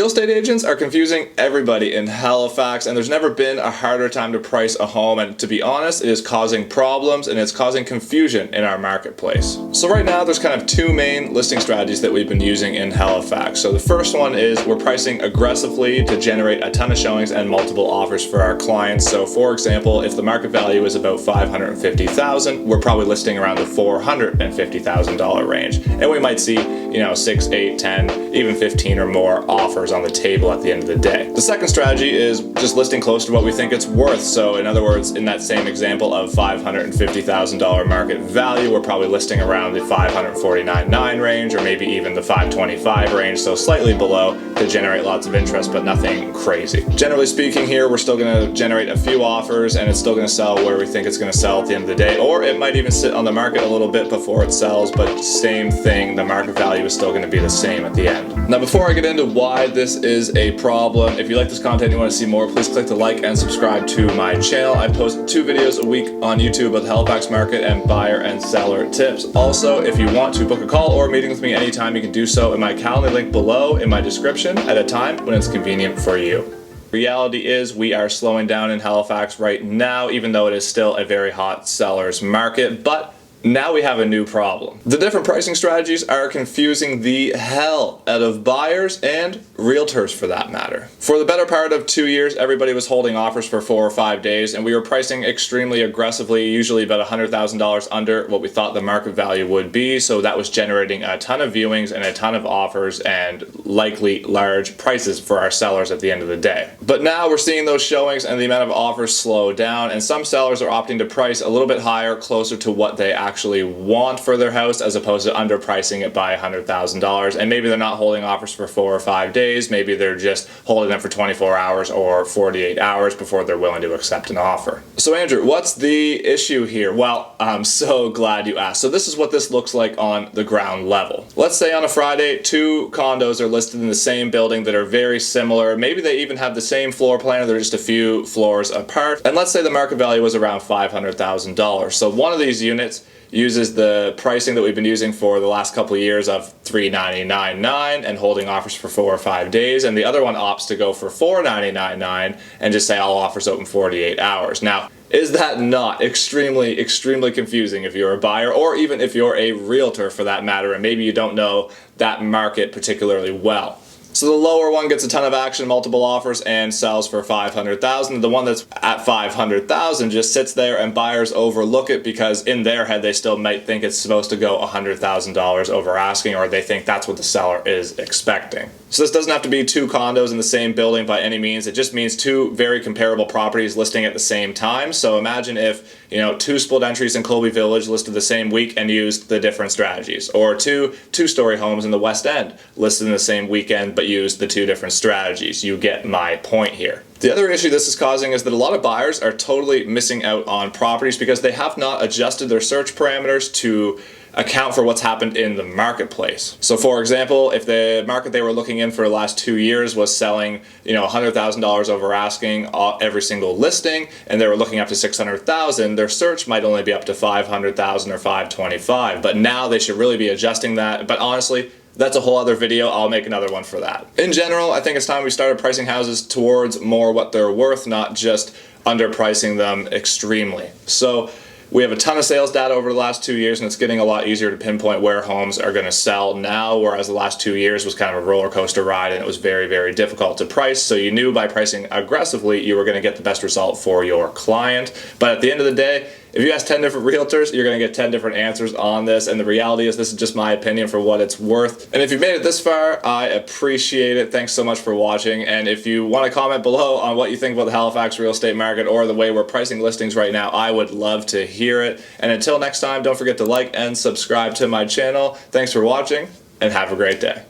Real estate agents are confusing everybody in Halifax, and there's never been a harder time to price a home, and to be honest, it is causing problems and it's causing confusion in our marketplace. So right now there's kind of two main listing strategies that we've been using in Halifax. So the first one is we're pricing aggressively to generate a ton of showings and multiple offers for our clients. So for example, if the market value is about $550,000, we're probably listing around the $450,000 range. And we might see, 6, 8, 10, even 15 or more offers on the table at the end of the day. The second strategy is just listing close to what we think it's worth. So in other words, in that same example of $550,000 market value, we're probably listing around the $549,900 range, or maybe even the $525,000 range, so slightly below, to generate lots of interest, but nothing crazy. Generally speaking here, we're still going to generate a few offers and it's still going to sell where we think it's going to sell at the end of the day, or it might even sit on the market a little bit before it sells, but same thing, the market value is still going to be the same at the end. Now before I get into why this is a problem, if you like this content and you want to see more, please click the like and subscribe to my channel. I post 2 videos a week on YouTube about the Halifax market and buyer and seller tips. Also, if you want to book a call or a meeting with me anytime, you can do so in my calendar link below in my description at a time when it's convenient for you. Reality is we are slowing down in Halifax right now, even though it is still a very hot seller's market, but now we have a new problem. The different pricing strategies are confusing the hell out of buyers and realtors for that matter. For the better part of 2 years, everybody was holding offers for 4 or 5 days, and we were pricing extremely aggressively, usually about $100,000 under what we thought the market value would be, so that was generating a ton of viewings and a ton of offers and likely large prices for our sellers at the end of the day. But now we're seeing those showings and the amount of offers slow down, and some sellers are opting to price a little bit higher, closer to what they actually want for their house, as opposed to underpricing it by $100,000. And maybe they're not holding offers for 4 or 5 days, maybe they're just holding them for 24 hours or 48 hours before they're willing to accept an offer. So Andrew, what's the issue here? Well, I'm so glad you asked. So this is what this looks like on the ground level. Let's say on a Friday, 2 condos are listed in the same building that are very similar. Maybe they even have the same floor plan, or they're just a few floors apart. And let's say the market value was around $500,000. So one of these units uses the pricing that we've been using for the last couple of years of $399,900 and holding offers for 4 or 5 days, and the other one opts to go for $499,900 and just say all offers open 48 hours. Now, is that not extremely confusing if you're a buyer, or even if you're a realtor for that matter, and maybe you don't know that market particularly well? So the lower one gets a ton of action, multiple offers, and sells for $500,000. The one that's at $500,000 just sits there and buyers overlook it because in their head they still might think it's supposed to go $100,000 over asking, or they think that's what the seller is expecting. So this doesn't have to be 2 condos in the same building by any means. It just means 2 very comparable properties listing at the same time. So imagine if 2 split entries in Colby Village listed the same week and used the different strategies, or 2 two-story homes in the West End listed in the same weekend but used the 2 different strategies. You get my point here. The other issue this is causing is that a lot of buyers are totally missing out on properties because they have not adjusted their search parameters to account for what's happened in the marketplace. So for example, if the market they were looking in for the last 2 years was selling $100,000 over asking every single listing, and they were looking up to $600,000, their search might only be up to $500,000 or $525,000, but now they should really be adjusting that. But honestly, that's a whole other video. I'll make another one for that. In general, I think it's time we started pricing houses towards more what they're worth, not just underpricing them extremely. So we have a ton of sales data over the last 2 years, and it's getting a lot easier to pinpoint where homes are going to sell now, whereas the last 2 years was kind of a roller coaster ride and it was very difficult to price. So you knew by pricing aggressively you were going to get the best result for your client. But at the end of the day, if you ask 10 different realtors, you're going to get 10 different answers on this, and the reality is this is just my opinion for what it's worth. And if you've made it this far, I appreciate it. Thanks so much for watching, and if you want to comment below on what you think about the Halifax real estate market or the way we're pricing listings right now, I would love to hear it. And until next time, don't forget to like and subscribe to my channel. Thanks for watching, and have a great day.